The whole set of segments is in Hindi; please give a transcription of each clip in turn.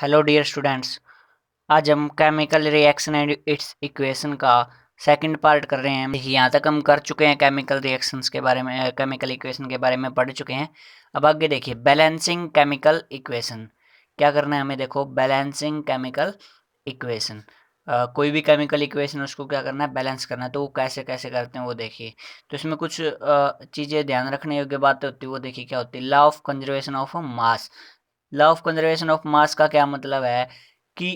Hello dear students. आज हम chemical reaction and its equation का सेकंड पार्ट कर रहे हैं। देखिए यहाँ तक हम कर चुके हैं, केमिकल रिएक्शंस के बारे में, केमिकल इक्वेशन के बारे में पढ़ चुके हैं। अब आगे देखिए बैलेंसिंग केमिकल इक्वेशन क्या करना है हमें। देखो बैलेंसिंग केमिकल इक्वेशन, कोई भी केमिकल इक्वेशन उसको क्या करना है, बैलेंस करना है। तो वो कैसे कैसे करते हैं वो देखिए। तो इसमें कुछ चीज़ें ध्यान रखने योग्य बातें होती है, वो देखिए क्या होती है। Law of conservation of mass. Law of conservation of mass का क्या मतलब है कि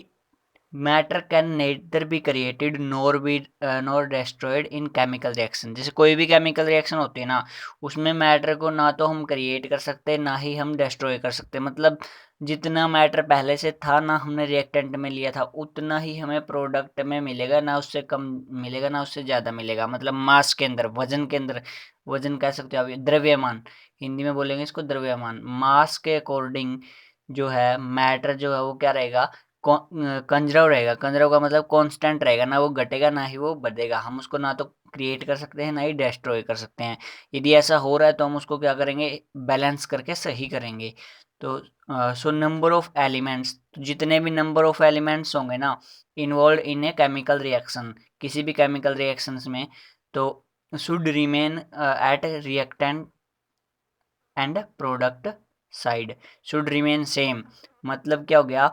matter can nether be created nor destroyed in chemical reaction. जैसे कोई भी केमिकल रिएक्शन होती है ना, उसमें मैटर को ना तो हम क्रिएट कर सकते ना ही हम डिस्ट्रॉय कर सकते। मतलब जितना मैटर पहले से था ना हमने रिएक्टेंट में लिया था, उतना ही हमें प्रोडक्ट में मिलेगा, ना उससे कम मिलेगा ना उससे ज़्यादा मिलेगा। मतलब मास के अंदर, वजन के अंदर, वजन कह सकते हो आप, द्रव्यमान, हिंदी में बोलेंगे इसको द्रव्यमान। मास के अकॉर्डिंग जो है मैटर जो है वो क्या रहेगा, कंजर्व रहेगा। कंजर्व का मतलब कांस्टेंट रहेगा, ना वो घटेगा ना ही वो बढ़ेगा। हम उसको ना तो क्रिएट कर सकते हैं ना ही डिस्ट्रॉय कर सकते हैं। यदि ऐसा हो रहा है तो हम उसको क्या करेंगे, बैलेंस करके सही करेंगे। तो सो नंबर ऑफ एलिमेंट्स, तो जितने भी नंबर ऑफ एलिमेंट्स होंगे ना involve in a chemical reaction, किसी भी केमिकल रिएक्शंस में, तो should remain at reactant and product side should remain same. मतलब क्या हो गया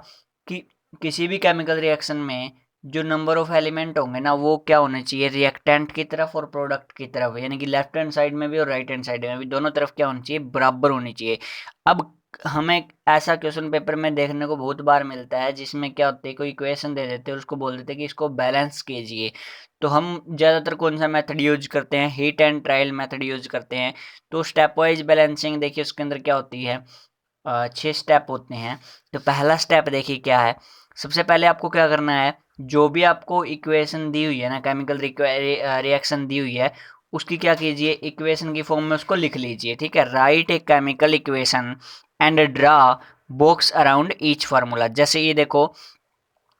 कि किसी भी केमिकल रिएक्शन में जो नंबर ऑफ एलिमेंट होंगे ना वो क्या होने चाहिए, रिएक्टेंट की तरफ और प्रोडक्ट की तरफ, यानी कि लेफ्ट हैंड साइड में भी और राइट हैंड साइड में भी, दोनों तरफ क्या होनी चाहिए, बराबर होनी चाहिए। अब हमें ऐसा क्वेश्चन पेपर में देखने को बहुत बार मिलता है जिसमें क्या होता है, कोई इक्वेशन दे देते हैं और उसको बोल देते हैं कि इसको बैलेंस कीजिए। तो हम ज़्यादातर कौन सा मेथड यूज करते हैं, heat and trial method use करते हैं। तो स्टेप वाइज बैलेंसिंग देखिए उसके अंदर क्या होती है, 6 स्टेप होते हैं। तो पहला स्टेप देखिए क्या है। सबसे पहले आपको क्या करना है, जो भी आपको इक्वेशन दी हुई है ना, केमिकल रिएक्शन दी हुई है, उसकी क्या कीजिए, इक्वेशन की फॉर्म में उसको लिख लीजिए। ठीक है, right a chemical equation and draw box around each formula. जैसे ये देखो,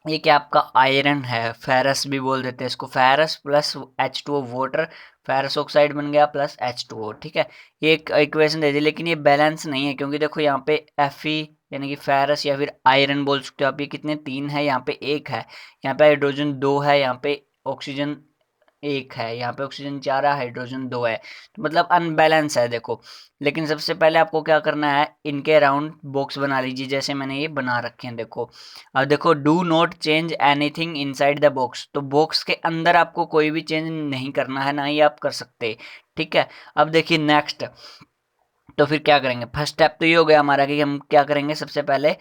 ये क्या आपका आयरन है, फेरस भी बोल देते हैं इसको, ferrous plus H2O water, ferrous oxide बन गया प्लस H2O। ठीक है, ये एक इक्वेशन दे दी, लेकिन ये बैलेंस नहीं है क्योंकि देखो यहाँ पे Fe यानी कि फेरस या फिर आयरन बोल सकते हो आप, ये कितने, 3 है, यहाँ पे 1 है, यहाँ पे हाइड्रोजन 2 है, यहाँ पे ऑक्सीजन 1 है, यहाँ पे ऑक्सीजन 4 है, हाइड्रोजन 2 है। तो मतलब अनबैलेंस है देखो। लेकिन सबसे पहले आपको क्या करना है, इनके अराउंड बॉक्स बना लीजिए जैसे मैंने ये बना रखे हैं। देखो अब देखो, do not change anything inside the box. तो बॉक्स के अंदर आपको कोई भी चेंज नहीं करना है, ना ही आप कर सकते। ठीक है, अब देखिए नेक्स्ट। तो फिर क्या करेंगे, फर्स्ट स्टेप तो ये हो गया हमारा कि हम क्या करेंगे, सबसे पहले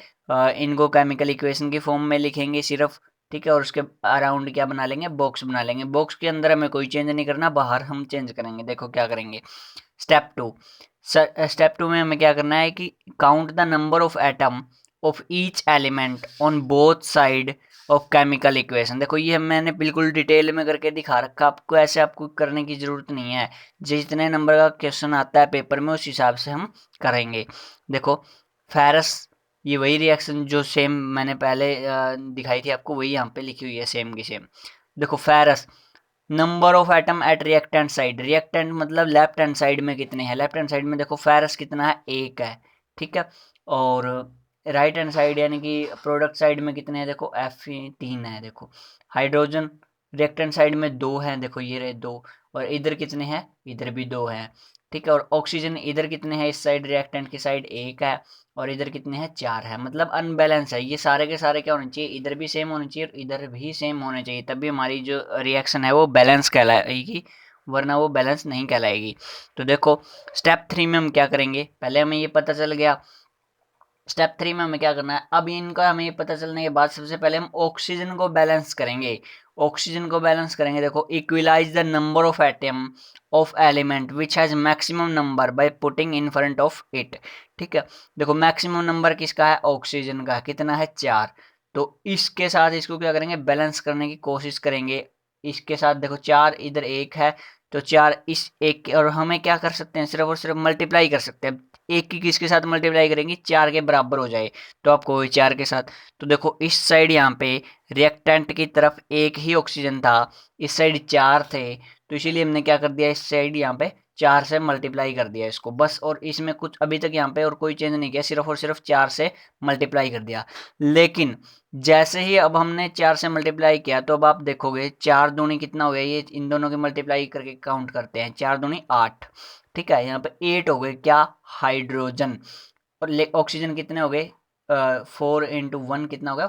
इनको केमिकल इक्वेशन की फॉर्म में लिखेंगे सिर्फ। ठीक है, और उसके अराउंड क्या बना लेंगे, बॉक्स बना लेंगे। बॉक्स के अंदर हमें कोई चेंज नहीं करना, बाहर हम चेंज करेंगे। देखो क्या करेंगे, स्टेप टू। स्टेप टू में हमें क्या करना है कि count the number of atom of each element on both side of chemical equation. देखो ये मैंने बिल्कुल डिटेल में करके दिखा रखा, आपको ऐसे आपको करने की ज़रूरत नहीं है। जितने नंबर का क्वेश्चन आता है पेपर में उस हिसाब से हम करेंगे। देखो फेरस, ये वही रिएक्शन जो सेम मैंने पहले दिखाई थी आपको, वही यहाँ पे लिखी हुई है सेम की सेम। देखो ferrous, number of atom at reactant side, reactant मतलब लेफ्ट हैंड साइड में कितने हैं, लेफ्ट हैंड साइड में देखो फेरस कितना है, 1 है। ठीक है, और राइट हैंड साइड यानी कि प्रोडक्ट साइड में कितने हैं, देखो एफ 3 है। देखो हाइड्रोजन रिएक्टेंट साइड में 2 हैं, देखो ये रहे 2, और इधर कितने हैं, इधर भी 2 हैं। ठीक है, और ऑक्सीजन इधर कितने हैं, इस साइड रिएक्टेंट की साइड 1 है, और इधर कितने हैं, 4 है। मतलब अनबैलेंस है, ये सारे के सारे क्या होने चाहिए, इधर भी सेम होने चाहिए और इधर भी सेम होने चाहिए, तभी हमारी जो रिएक्शन है वो बैलेंस कहलाएगी, वरना वो बैलेंस नहीं कहलाएगी। तो देखो स्टेप 3 में हम क्या करेंगे, पहले हमें ये पता चल गया। स्टेप 3 में हमें क्या करना है, अब इनका हमें ये पता चलने के बाद सबसे पहले हम ऑक्सीजन को बैलेंस करेंगे। ऑक्सीजन को बैलेंस करेंगे, देखो equalise the number of atom of element which has maximum number by putting in front of it. ठीक है, देखो मैक्सिमम नंबर किसका है, ऑक्सीजन का, कितना है, 4। तो इसके साथ इसको क्या करेंगे, बैलेंस करने की कोशिश करेंगे। इसके साथ देखो 4 इधर 1 है, तो 4 इस एक, और हमें क्या कर सकते हैं, सिर्फ और सिर्फ मल्टीप्लाई कर सकते हैं। एक की किसके साथ मल्टीप्लाई करेंगे, 4 के बराबर हो जाए, तो आपको वही 4 के साथ। तो देखो इस साइड यहाँ पे रिएक्टेंट की तरफ 1 ही ऑक्सीजन था, इस साइड 4 थे, तो इसीलिए हमने क्या कर दिया, इस साइड यहाँ पे 4 से मल्टीप्लाई कर दिया इसको बस, और इसमें कुछ अभी तक यहाँ पे और कोई चेंज नहीं किया, सिर्फ और सिर्फ 4 से मल्टीप्लाई कर दिया। लेकिन जैसे ही अब हमने 4 से मल्टीप्लाई किया तो अब आप देखोगे 4 दूनी कितना हो गया, ये इन दोनों की मल्टीप्लाई करके काउंट करते हैं, 4 दूनी 8, ठीक है, यहाँ पे 8 हो गए क्या, हाइड्रोजन। और ऑक्सीजन कितने हो गए, 4 इंटू 1 कितना हो गया,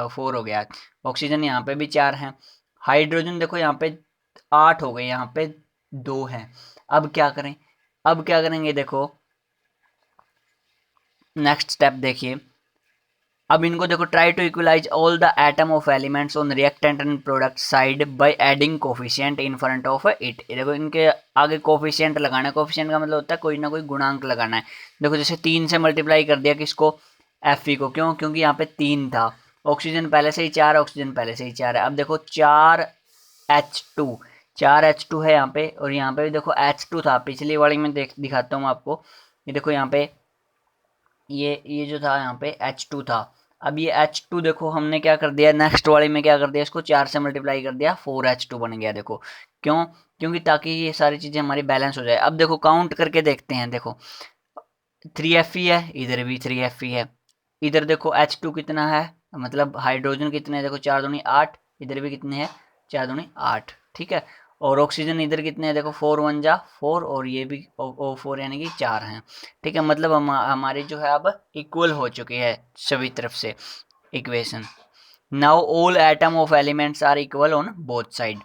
4 हो गया। ऑक्सीजन यहाँ पे भी 4 है, हाइड्रोजन देखो यहाँ पे 8 हो गए, यहाँ पे 2 है। अब क्या करें, अब क्या करेंगे देखो, नेक्स्ट स्टेप देखिए, अब इनको देखो, try to equalise all the atom of elements on reactant and product side by adding coefficient in front of it. देखो इनके आगे कोफिशिएंट लगाना है, कोफिशिएंट का मतलब होता है कोई ना कोई गुणांक लगाना है। देखो जैसे 3 से मल्टीप्लाई कर दिया किसको, Fe को, क्यों, क्योंकि यहाँ पे 3 था, ऑक्सीजन पहले से ही 4, ऑक्सीजन पहले से ही 4 है। अब देखो 4H2, 4H2 है यहाँ पे, और यहाँ पे भी देखो H2 था, पिछली वाली में दिखाता हूँ आपको, ये देखो यहाँ पे ये जो था यहाँ पे H2 था। अब ये H2 देखो हमने क्या कर दिया, नेक्स्ट वाले में क्या कर दिया, इसको 4 से मल्टीप्लाई कर दिया, 4H2 बन गया। देखो क्यों, क्योंकि ताकि ये सारी चीज़ें हमारी बैलेंस हो जाए। अब देखो काउंट करके देखते हैं, देखो 3Fe है, इधर भी 3Fe है, इधर देखो H2 कितना है, मतलब हाइड्रोजन कितने हैं, देखो 4 दूनी 8, इधर भी कितने हैं, 4 दूनी 8, ठीक है। और ऑक्सीजन इधर कितने हैं, देखो 4 1 जा 4, और ये भी O4 यानी कि 4 हैं, ठीक है। मतलब हमारी जो है अब इक्वल हो चुकी है सभी तरफ से equation. Now all atom of elements are equal on both side.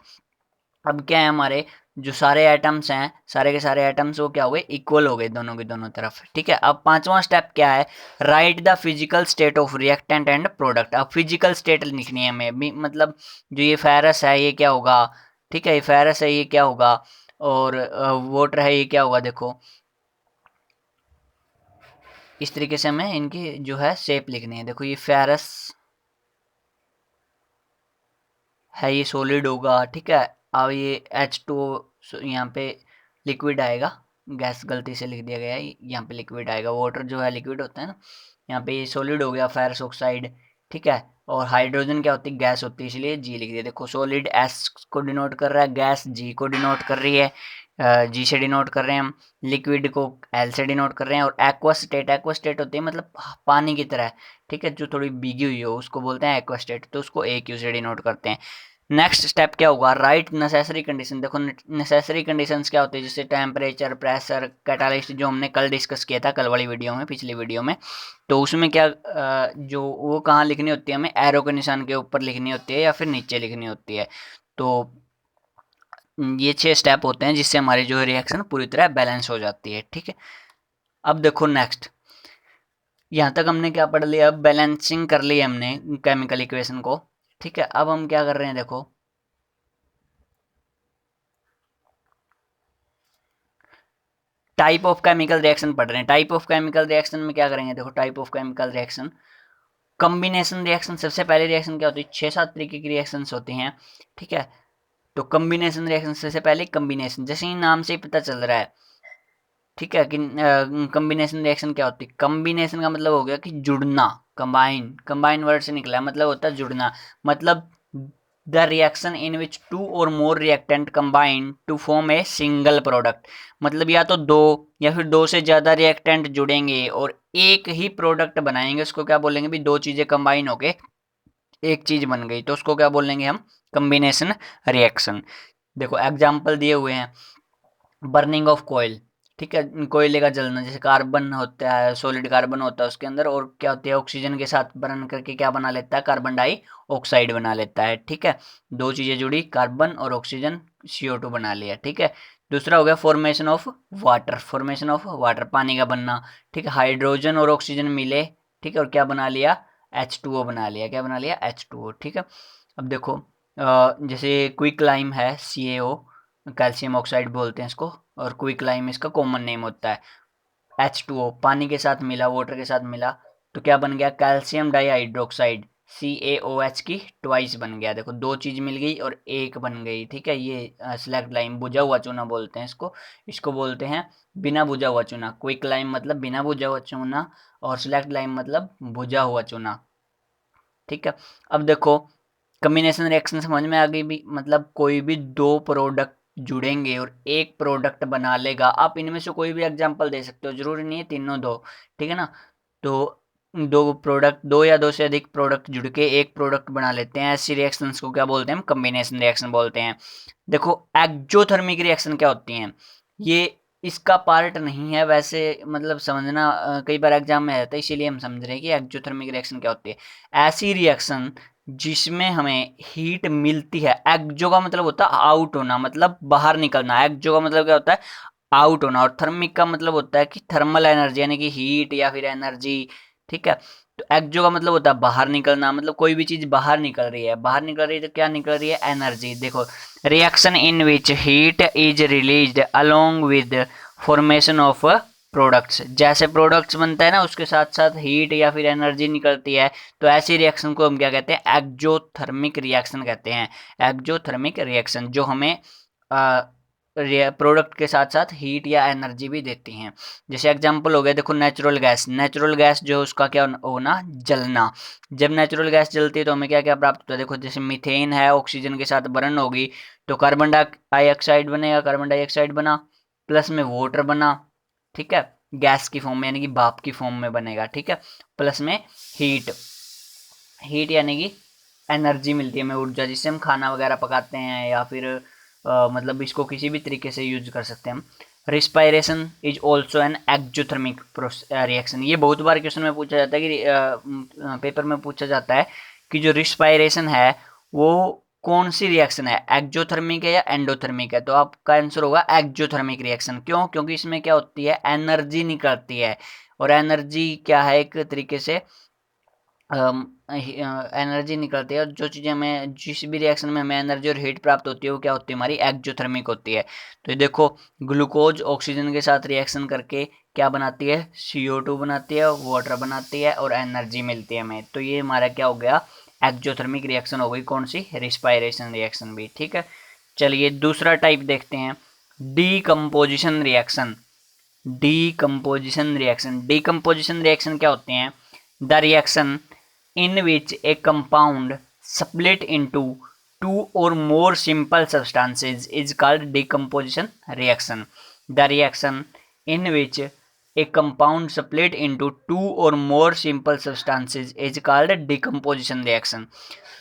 अब क्या है, हमारे जो सारे एटम्स हैं, सारे के सारे एटम्स वो क्या हो गए, इक्वल हो गए दोनों की दोनों तरफ, ठीक है। अब पांचवा स्टेप क्या है, right the physical state of reactant and product. अब फिजिकल स्टेट लिखनी है हमें भी, मतलब जो ये फेरस है ये क्या होगा, ठीक है, ये फेरस है ये क्या होगा, और वाटर है ये क्या होगा। देखो इस तरीके से हमें इनकी जो है शेप लिखनी है। देखो ये फेरस है, ये सॉलिड होगा, ठीक है। अब ये H2 यहाँ पे लिक्विड आएगा, गैस गलती से लिख दिया गया है, यहाँ पे लिक्विड आएगा, वाटर जो है लिक्विड होता है ना, यहाँ पे ये सॉलिड हो गया फेरस ऑक्साइड, ठीक है। और हाइड्रोजन क्या होती है, गैस होती है, इसलिए जी लिख दिया। देखो सॉलिड S को डिनोट कर रहा है, गैस G को डिनोट कर रही है, G से डिनोट कर रहे हैं हम, लिक्विड को L से डिनोट कर रहे हैं। और एक्वा स्टेट होती है मतलब पानी की तरह, ठीक है, जो थोड़ी भीगी हुई हो उसको बोलते हैं एक्वा स्टेट, तो उसको AQ से डिनोट करते हैं। नेक्स्ट स्टेप क्या होगा, राइट नेसेसरी कंडीशन। देखो नेसेसरी कंडीशंस क्या होती है, जैसे टेम्परेचर, प्रेशर, कैटालिस्ट, जो हमने कल डिस्कस किया था कल वाली वीडियो में, पिछली वीडियो में। तो उसमें क्या जो वो कहाँ लिखनी होती है, हमें एरो के निशान के ऊपर लिखनी होती है या फिर नीचे लिखनी होती है। तो ये 6 स्टेप होते हैं जिससे हमारी जो रिएक्शन पूरी तरह बैलेंस हो जाती है, ठीक है। अब देखो नेक्स्ट, यहाँ तक हमने क्या पढ़ लिया, अब बैलेंसिंग कर ली हमने केमिकल इक्वेशन को, ठीक है। अब हम क्या कर रहे हैं, देखो टाइप ऑफ केमिकल रिएक्शन पढ़ रहे हैं। टाइप ऑफ केमिकल रिएक्शन में क्या करेंगे, देखो type of chemical reaction, combination reaction, सबसे पहले रिएक्शन क्या होती है, 6-7 तरीके की रिएक्शंस होती हैं, ठीक है। तो कॉम्बिनेशन रिएक्शन सबसे पहले, कॉम्बिनेशन जैसे ही नाम से ही पता चल रहा है, ठीक है, कि कॉम्बिनेशन रिएक्शन क्या होती है। कॉम्बिनेशन का मतलब हो गया कि जुड़ना, कंबाइन, कंबाइन वर्ड से निकला है, मतलब होता है जुड़ना, मतलब द रिएक्शन इन विच 2 और more reactant combine to form a single product. मतलब या तो 2 या फिर 2 से ज़्यादा रिएक्टेंट जुड़ेंगे और एक ही प्रोडक्ट बनाएंगे, उसको क्या बोलेंगे भी, 2 चीज़ें कंबाइन होके एक चीज़ बन गई, तो उसको क्या बोलेंगे हम, कॉम्बिनेशन रिएक्शन। देखो एग्जाम्पल दिए हुए हैं, बर्निंग ऑफ कोयल, ठीक है, कोयले का जलना, जैसे कार्बन होता है, सॉलिड कार्बन होता है उसके अंदर, और क्या होती है, ऑक्सीजन के साथ बर्न करके क्या बना लेता है, कार्बन डाई ऑक्साइड बना लेता है, ठीक है। 2 चीज़ें जुड़ी, कार्बन और ऑक्सीजन, CO2 बना लिया, ठीक है। दूसरा हो गया formation of water, formation of water, पानी का बनना, ठीक है। हाइड्रोजन और ऑक्सीजन मिले, ठीक है, और क्या बना लिया, H2O बना लिया, क्या बना लिया, H2O, ठीक है। अब देखो जैसे क्विक लाइम है, CaO, कैल्शियम ऑक्साइड बोलते हैं इसको, और क्विक लाइम इसका कॉमन नेम होता है। H2O पानी के साथ मिला, वाटर के साथ मिला, तो क्या बन गया, कैल्शियम डाइहाइड्रोक्साइड, CaOH की ट्वाइस बन गया। देखो 2 चीज़ मिल गई और एक बन गई, ठीक है। ये सिलेक्ट लाइम, बुझा हुआ चूना बोलते हैं इसको, इसको बोलते हैं बिना बुझा हुआ चूना। क्विक लाइम मतलब बिना बुझा हुआ चूना, और सिलेक्ट लाइम मतलब बुझा हुआ चूना, ठीक है। अब देखो कॉम्बिनेशन रिएक्शन समझ में आ गई भी, मतलब कोई भी 2 प्रोडक्ट जुड़ेंगे और एक प्रोडक्ट बना लेगा। आप इनमें से कोई भी एग्जांपल दे सकते हो, जरूरी नहीं है तीनों दो, ठीक है ना। तो दो प्रोडक्ट, दो या दो से अधिक प्रोडक्ट जुड़ के एक प्रोडक्ट बना लेते हैं, ऐसी रिएक्शंस को क्या बोलते हैं हम? कम्बिनेशन रिएक्शन बोलते हैं। देखो एक्जोथर्मिक रिएक्शन क्या होती हैं, ये इसका पार्ट नहीं है वैसे, मतलब समझना कई बार एग्जाम में रहता है, इसीलिए हम समझ रहे हैं कि एक्जोथर्मिक रिएक्शन क्या होती है। ऐसी रिएक्शन जिसमें हमें हीट मिलती है। एक्जो का मतलब होता है आउट होना, मतलब बाहर निकलना। एक्जो का मतलब क्या होता है? आउट होना। और थर्मिक का मतलब होता है कि थर्मल एनर्जी, यानी कि हीट या फिर एनर्जी, ठीक है। तो एक्जो का मतलब होता है बाहर निकलना, मतलब कोई भी चीज बाहर निकल रही है। बाहर निकल रही है तो क्या निकल रही है? एनर्जी। देखो, reaction in which heat is released along with formation of products. जैसे प्रोडक्ट्स बनता है ना, उसके साथ साथ हीट या फिर एनर्जी निकलती है, तो ऐसी रिएक्शन को हम क्या कहते हैं? एक्जोथर्मिक रिएक्शन कहते हैं। एक्जोथर्मिक रिएक्शन जो हमें प्रोडक्ट के साथ साथ हीट या एनर्जी भी देती हैं। जैसे एग्जांपल हो गया, देखो नेचुरल गैस। नेचुरल गैस जो उसका क्या होना? जलना। जब नेचुरल गैस जलती है तो हमें क्या क्या प्राप्त होता है? देखो जैसे मीथेन है, ऑक्सीजन के साथ बर्न होगी तो कार्बन डाइऑक्साइड बनेगा, कार्बन डाइऑक्साइड बना, प्लस में वाटर बना, ठीक है, गैस की फॉर्म में, यानी कि भाप की फॉर्म में बनेगा, ठीक है। प्लस में हीट, हीट यानी कि एनर्जी मिलती है हमें, ऊर्जा, जिससे हम खाना वगैरह पकाते हैं या फिर मतलब इसको किसी भी तरीके से यूज कर सकते हैं हम। Respiration is also an exothermic reaction. ये बहुत बार क्वेश्चन में पूछा जाता है कि पेपर में पूछा जाता है कि जो रिस्पायरेशन है वो कौन सी रिएक्शन है, एक्जोथर्मिक है या एंडोथर्मिक है? तो आपका आंसर होगा एक्जोथर्मिक रिएक्शन। क्यों? क्योंकि इसमें क्या होती है? एनर्जी निकलती है। और एनर्जी क्या है? एक तरीके से एनर्जी निकलती है। और जो चीज़ें हमें, जिस भी रिएक्शन में हमें एनर्जी और हीट प्राप्त होती है वो क्या होती है? हमारी एक्जोथर्मिक होती है। तो ये देखो, ग्लूकोज ऑक्सीजन के साथ रिएक्शन करके क्या बनाती है? CO2 बनाती है, वाटर बनाती है और एनर्जी मिलती है हमें। तो ये हमारा क्या हो गया? एक्जोथर्मिक रिएक्शन हो गई। कौन सी? रिस्पायरेशन रिएक्शन भी, ठीक है। चलिए दूसरा टाइप देखते हैं, decomposition reaction. Decomposition reaction, decomposition reaction क्या होते हैं? The reaction in which a compound split into two or more simple substances is called decomposition reaction. The reaction in which a compound split into two or more simple substances is called decomposition reaction.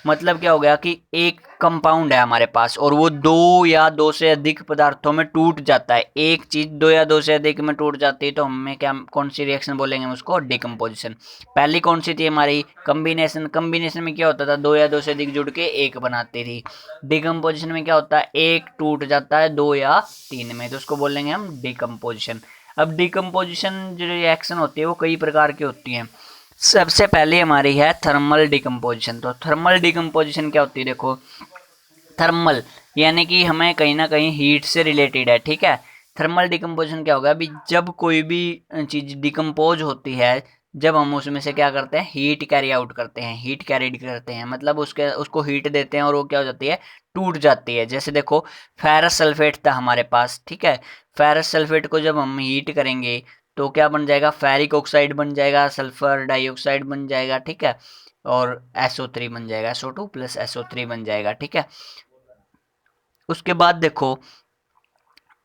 मतलब क्या हो गया कि एक कंपाउंड है हमारे पास और वो दो या दो से अधिक पदार्थों में टूट जाता है। एक चीज दो या दो से अधिक में टूट जाती है तो हमें क्या, कौन सी रिएक्शन बोलेंगे उसको? डिकम्पोजिशन। पहली कौन सी थी हमारी? कम्बिनेशन। कम्बिनेशन में क्या होता था? दो या दो से अधिक जुड़ के एक बनाती थी। डिकम्पोजिशन में क्या होता है? एक टूट जाता है दो या तीन में, तो उसको बोलेंगे हम डिकम्पोजिशन। अब डिकम्पोजिशन जो रिएक्शन होती है वो कई प्रकार की होती हैं। सबसे पहले हमारी है थर्मल डिकम्पोजिशन। तो थर्मल डिकम्पोजिशन क्या होती है? देखो, थर्मल यानी कि हमें कहीं ना कहीं हीट से रिलेटेड है, ठीक है। थर्मल डिकम्पोजिशन क्या होगा? अभी जब कोई भी चीज डिकम्पोज होती है, जब हम उसमें से क्या करते हैं? हीट कैरी आउट करते हैं, हीट कैरीड करते हैं, मतलब उसके उसको हीट देते हैं और वो क्या हो जाती है? टूट जाती है। जैसे देखो, फेरस सल्फेट था हमारे पास, ठीक है। फेरस सल्फेट को जब हम हीट करेंगे तो क्या बन जाएगा? फेरिक ऑक्साइड बन जाएगा, सल्फर डाइऑक्साइड बन जाएगा, ठीक है। और SO3 बन जाएगा, SO2 प्लस SO3 बन जाएगा, ठीक है। उसके बाद देखो,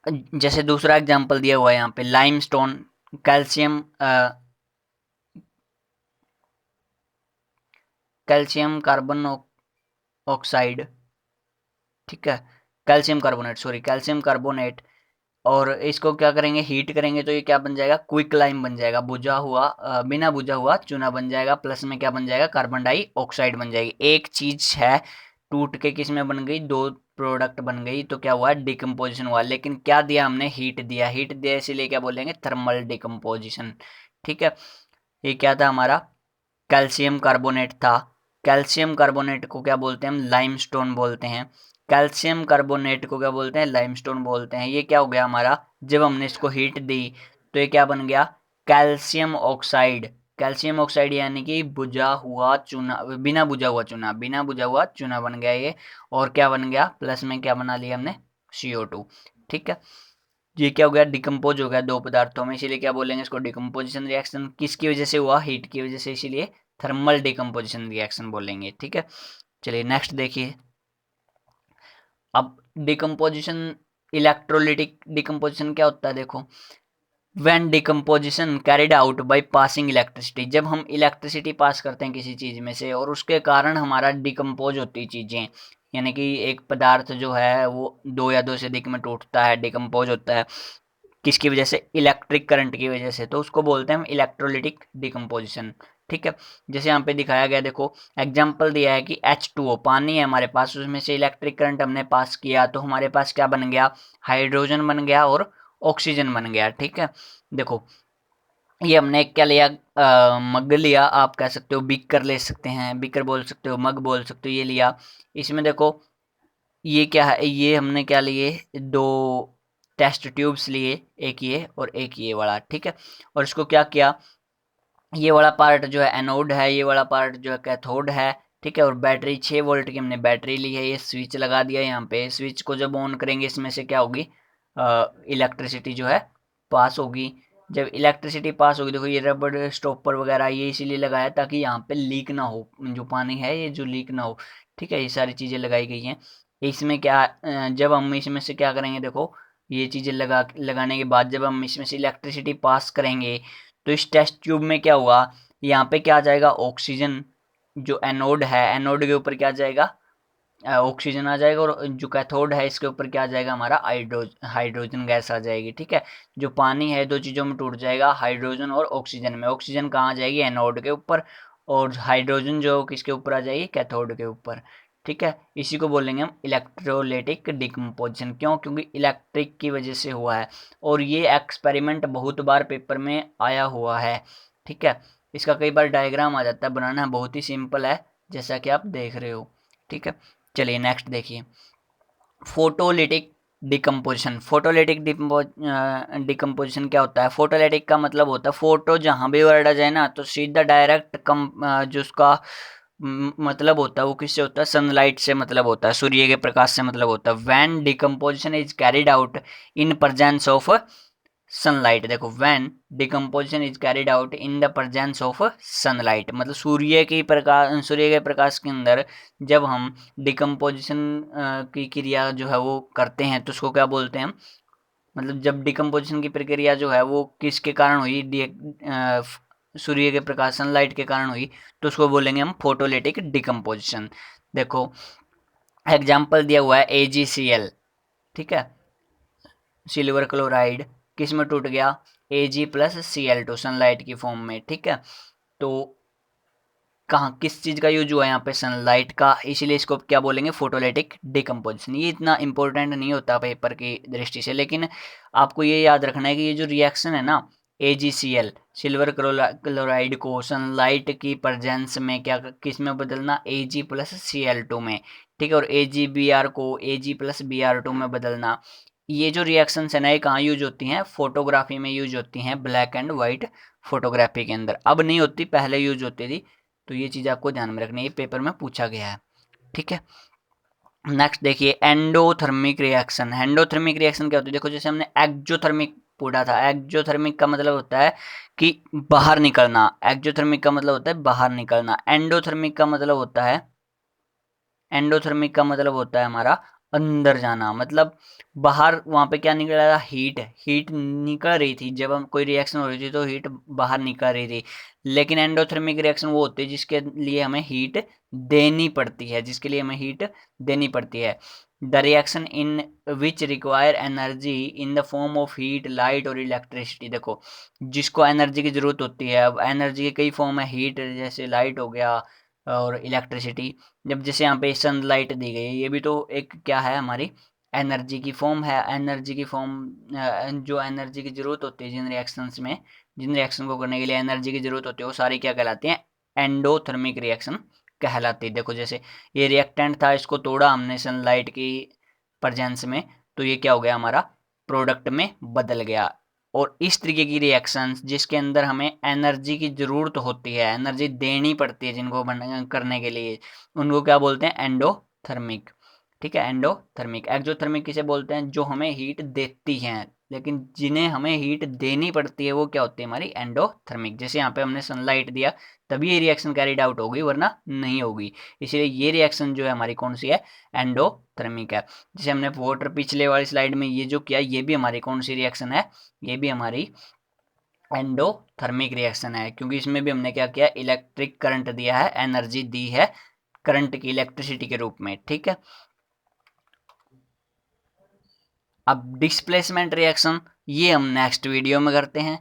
जैसे दूसरा एग्जांपल दिया हुआ है यहाँ पे, limestone, calcium calcium carbon oxide, ठीक है, calcium carbonate, sorry calcium carbonate. और इसको क्या करेंगे? हीट करेंगे तो ये क्या बन जाएगा? क्विक लाइम बन जाएगा, बुझा हुआ बिना बुझा हुआ चूना बन जाएगा, प्लस में क्या बन जाएगा? कार्बन डाइऑक्साइड बन जाएगी। एक चीज है टूट के किस में बन गई? दो प्रोडक्ट बन गई, तो क्या हुआ? डिकम्पोजिशन हुआ। लेकिन क्या दिया हमने? हीट दिया। हीट दिया इसीलिए क्या बोलेंगे? थर्मल डिकम्पोजिशन, ठीक है। ये क्या था हमारा? कैल्शियम कार्बोनेट था। कैल्शियम कार्बोनेट को क्या बोलते हैं हम? लाइमस्टोन बोलते हैं। कैल्शियम कार्बोनेट को क्या बोलते हैं? लाइमस्टोन बोलते हैं। ये क्या हो गया हमारा? जब हमने इसको हीट दी तो ये क्या बन गया? Calcium oxide. कैल्शियम ऑक्साइड यानी कि बुझा हुआ चूना, बिना बुझा हुआ चूना, बिना बुझा हुआ चूना बन गया ये। और क्या बन गया? प्लस में क्या बना लिया हमने? CO2, ठीक है। ये क्या हो गया? डिकम्पोज हो गया दो पदार्थों में, इसीलिए क्या बोलेंगे इसको? Decomposition reaction. किसकी वजह से हुआ? हीट की वजह से, इसीलिए थर्मल डिकम्पोजिशन रिएक्शन बोलेंगे, ठीक है। चलिए नेक्स्ट देखिए। अब डिकम्पोजिशन इलेक्ट्रोलिटिक डिकम्पोजिशन क्या होता है, देखो, when decomposition carried out by passing electricity, जब हम इलेक्ट्रिसिटी पास करते हैं किसी चीज़ में से और उसके कारण हमारा डिकम्पोज होती चीज़ें, यानी कि एक पदार्थ जो है वो दो या दो से अधिक में टूटता है, डिकम्पोज होता है, किसकी वजह से, इलेक्ट्रिक करंट की वजह से, तो उसको बोलते हैं हम इलेक्ट्रोलिटिक डिकम्पोजिशन। ठीक है, जैसे यहाँ पे दिखाया गया, देखो एग्जाम्पल दिया है कि H2O पानी है हमारे पास, उसमें से इलेक्ट्रिक करंट हमने पास किया तो हमारे पास क्या बन गया, हाइड्रोजन बन गया और ऑक्सीजन बन गया। ठीक है, देखो ये हमने क्या लिया, मग लिया, आप कह सकते हो बीकर ले सकते हैं, बीकर बोल सकते हो, मग बोल सकते हो, ये लिया। इसमें देखो ये क्या है, ये हमने क्या लिए, दो टेस्ट ट्यूब्स लिए, एक ये और एक ये वाला। ठीक है, और इसको क्या किया, ये वाला पार्ट जो है एनोड है, ये वाला पार्ट जो है कैथोड है। ठीक है, और बैटरी 6 वोल्ट की हमने बैटरी ली है, ये स्विच लगा दिया यहाँ पे, स्विच को जब ऑन करेंगे इसमें से क्या होगी, इलेक्ट्रिसिटी जो है पास होगी। जब इलेक्ट्रिसिटी पास होगी, देखो ये रबड़ स्टॉपर वगैरह ये इसीलिए लगाया ताकि यहाँ पे लीक ना हो, जो पानी है ये जो लीक ना हो। ठीक है, ये सारी चीज़ें लगाई गई हैं। इसमें क्या, जब हम इसमें से क्या करेंगे, देखो ये चीज़ें लगाने के बाद जब हम इसमें से इलेक्ट्रिसिटी पास करेंगे तो इस टेस्ट ट्यूब में क्या हुआ, यहाँ पे क्या आ जाएगा, ऑक्सीजन, जो एनोड है, एनोड के ऊपर क्या जाएगा, ऑक्सीजन आ जाएगा, और जो कैथोड है इसके ऊपर क्या आ जाएगा, हमारा हाइड्रोजन गैस आ जाएगी। ठीक है, जो पानी है दो चीज़ों में टूट जाएगा, हाइड्रोजन और ऑक्सीजन में, ऑक्सीजन कहाँ आ जाएगी, एनोड के ऊपर, और हाइड्रोजन जो किसके ऊपर आ जाएगी, कैथोड के ऊपर। ठीक है, इसी को बोलेंगे हम इलेक्ट्रोलाइटिक डिकम्पोजिशन। क्यों, क्योंकि इलेक्ट्रिक की वजह से हुआ है, और ये एक्सपेरिमेंट बहुत बार पेपर में आया हुआ है। ठीक है, इसका कई बार डायग्राम आ जाता है, बनाना बहुत ही सिंपल है, जैसा कि आप देख रहे हो। ठीक है, चलिए नेक्स्ट देखिए, फोटोलिटिक डिकम्पोजिशन। फोटोलिटिक डिकम्पोजिशन क्या होता है, फोटोलिटिक का मतलब होता है, फोटो जहाँ भी वर्ड आ जाए ना तो सीधा डायरेक्ट जो उसका मतलब होता है वो किससे होता है, सनलाइट से मतलब होता है, सूर्य के प्रकाश से मतलब होता है। When decomposition is carried out in presence of sunlight, देखो when decomposition is carried out in the presence of sunlight, मतलब सूर्य के प्रकाश के अंदर जब हम डिकम्पोजिशन की क्रिया जो है वो करते हैं तो उसको क्या बोलते हैं हम, मतलब जब डिकम्पोजिशन की प्रक्रिया जो है वो किसके कारण हुई, सूर्य के प्रकाश सनलाइट के कारण हुई, तो उसको बोलेंगे हम फोटोलिटिक डिकम्पोजिशन। देखो एग्जाम्पल दिया हुआ है AgCl। ठीक है, सिल्वर क्लोराइड किस में टूट गया, Ag+Cl2 सनलाइट की फॉर्म में। ठीक है, तो कहाँ किस चीज़ का यूज हुआ है यहाँ पे, सनलाइट का, इसीलिए इसको क्या बोलेंगे, फोटोलिटिक डिकम्पोजिशन। ये इतना इंपॉर्टेंट नहीं होता पेपर की दृष्टि से, लेकिन आपको ये याद रखना है कि ये जो रिएक्शन है ना, AgCl सिल्वर क्लोराइड को सनलाइट की प्रेजेंस में क्या किस में बदलना, Ag+Cl2 में। ठीक है, और AgBr को Ag+Br2 में बदलना। ये जो रिएक्शंस है ना ये कहाँ यूज होती हैं, फोटोग्राफी में यूज होती हैं, ब्लैक एंड वाइट फोटोग्राफी के अंदर। अब नहीं होती, पहले यूज होती थी, तो ये चीज़ आपको ध्यान में रखनी है, ये पेपर में पूछा गया है। ठीक है, नेक्स्ट देखिए एंडोथर्मिक रिएक्शन। एंडोथर्मिक रिएक्शन क्या होती है, देखो जैसे हमने एक्जोथर्मिक पढ़ा था, एक्जोथर्मिक का मतलब होता है कि बाहर निकलना, एक्जोथर्मिक का मतलब होता है बाहर निकलना, एंडोथर्मिक का मतलब होता है, एंडोथर्मिक का मतलब होता है हमारा अंदर जाना, मतलब बाहर वहाँ पे क्या निकल रहा था, हीट, हीट निकल रही थी, जब हम कोई रिएक्शन हो रही थी तो हीट बाहर निकल रही थी। लेकिन एंडोथर्मिक रिएक्शन वो होती है जिसके लिए हमें हीट देनी पड़ती है, जिसके लिए हमें हीट देनी पड़ती है। The reaction in which require energy in the form of heat, light और इलेक्ट्रिसिटी। देखो जिसको एनर्जी की जरूरत होती है, अब एनर्जी के कई फॉर्म है, हीट जैसे लाइट हो गया और इलेक्ट्रिसिटी। जब जैसे यहाँ पे सनलाइट दी गई है, ये भी तो एक क्या है, हमारी एनर्जी की फॉर्म है, एनर्जी की फॉर्म, जो एनर्जी की जरूरत होती है जिन रिएक्शंस में, जिन रिएक्शन को करने के लिए एनर्जी की जरूरत होती है वो सारी क्या कहलाती हैं, एंडोथर्मिक रिएक्शन कहलाती है। देखो जैसे ये रिएक्टेंट था, इसको तोड़ा हमने सनलाइट की प्रेजेंस में, तो ये क्या हो गया, हमारा प्रोडक्ट में बदल गया। और इस तरीके की रिएक्शंस जिसके अंदर हमें एनर्जी की ज़रूरत होती है, एनर्जी देनी पड़ती है जिनको करने के लिए, उनको क्या बोलते हैं, एंडोथर्मिक। ठीक है, एंडोथर्मिक। एक्सोथर्मिक किसे बोलते हैं, जो हमें हीट देती हैं, लेकिन जिन्हें हमें हीट देनी पड़ती है वो क्या होती है हमारी एंडोथर्मिक। जैसे यहाँ पे हमने सनलाइट दिया तभी ये रिएक्शन कैरिड आउट होगी, वरना नहीं होगी। इसलिए ये रिएक्शन जो है हमारी कौन सी है, एंडोथर्मिक है। जैसे हमने वाटर पिछले वाली स्लाइड में ये जो किया, ये भी हमारी कौन सी रिएक्शन है, ये भी हमारी एंडोथर्मिक रिएक्शन है, क्योंकि इसमें भी हमने क्या किया, इलेक्ट्रिक करंट दिया है, एनर्जी दी है करंट की, इलेक्ट्रिसिटी के रूप में। ठीक है, अब डिस्प्लेसमेंट रिएक्शन ये हम नेक्स्ट वीडियो में करते हैं।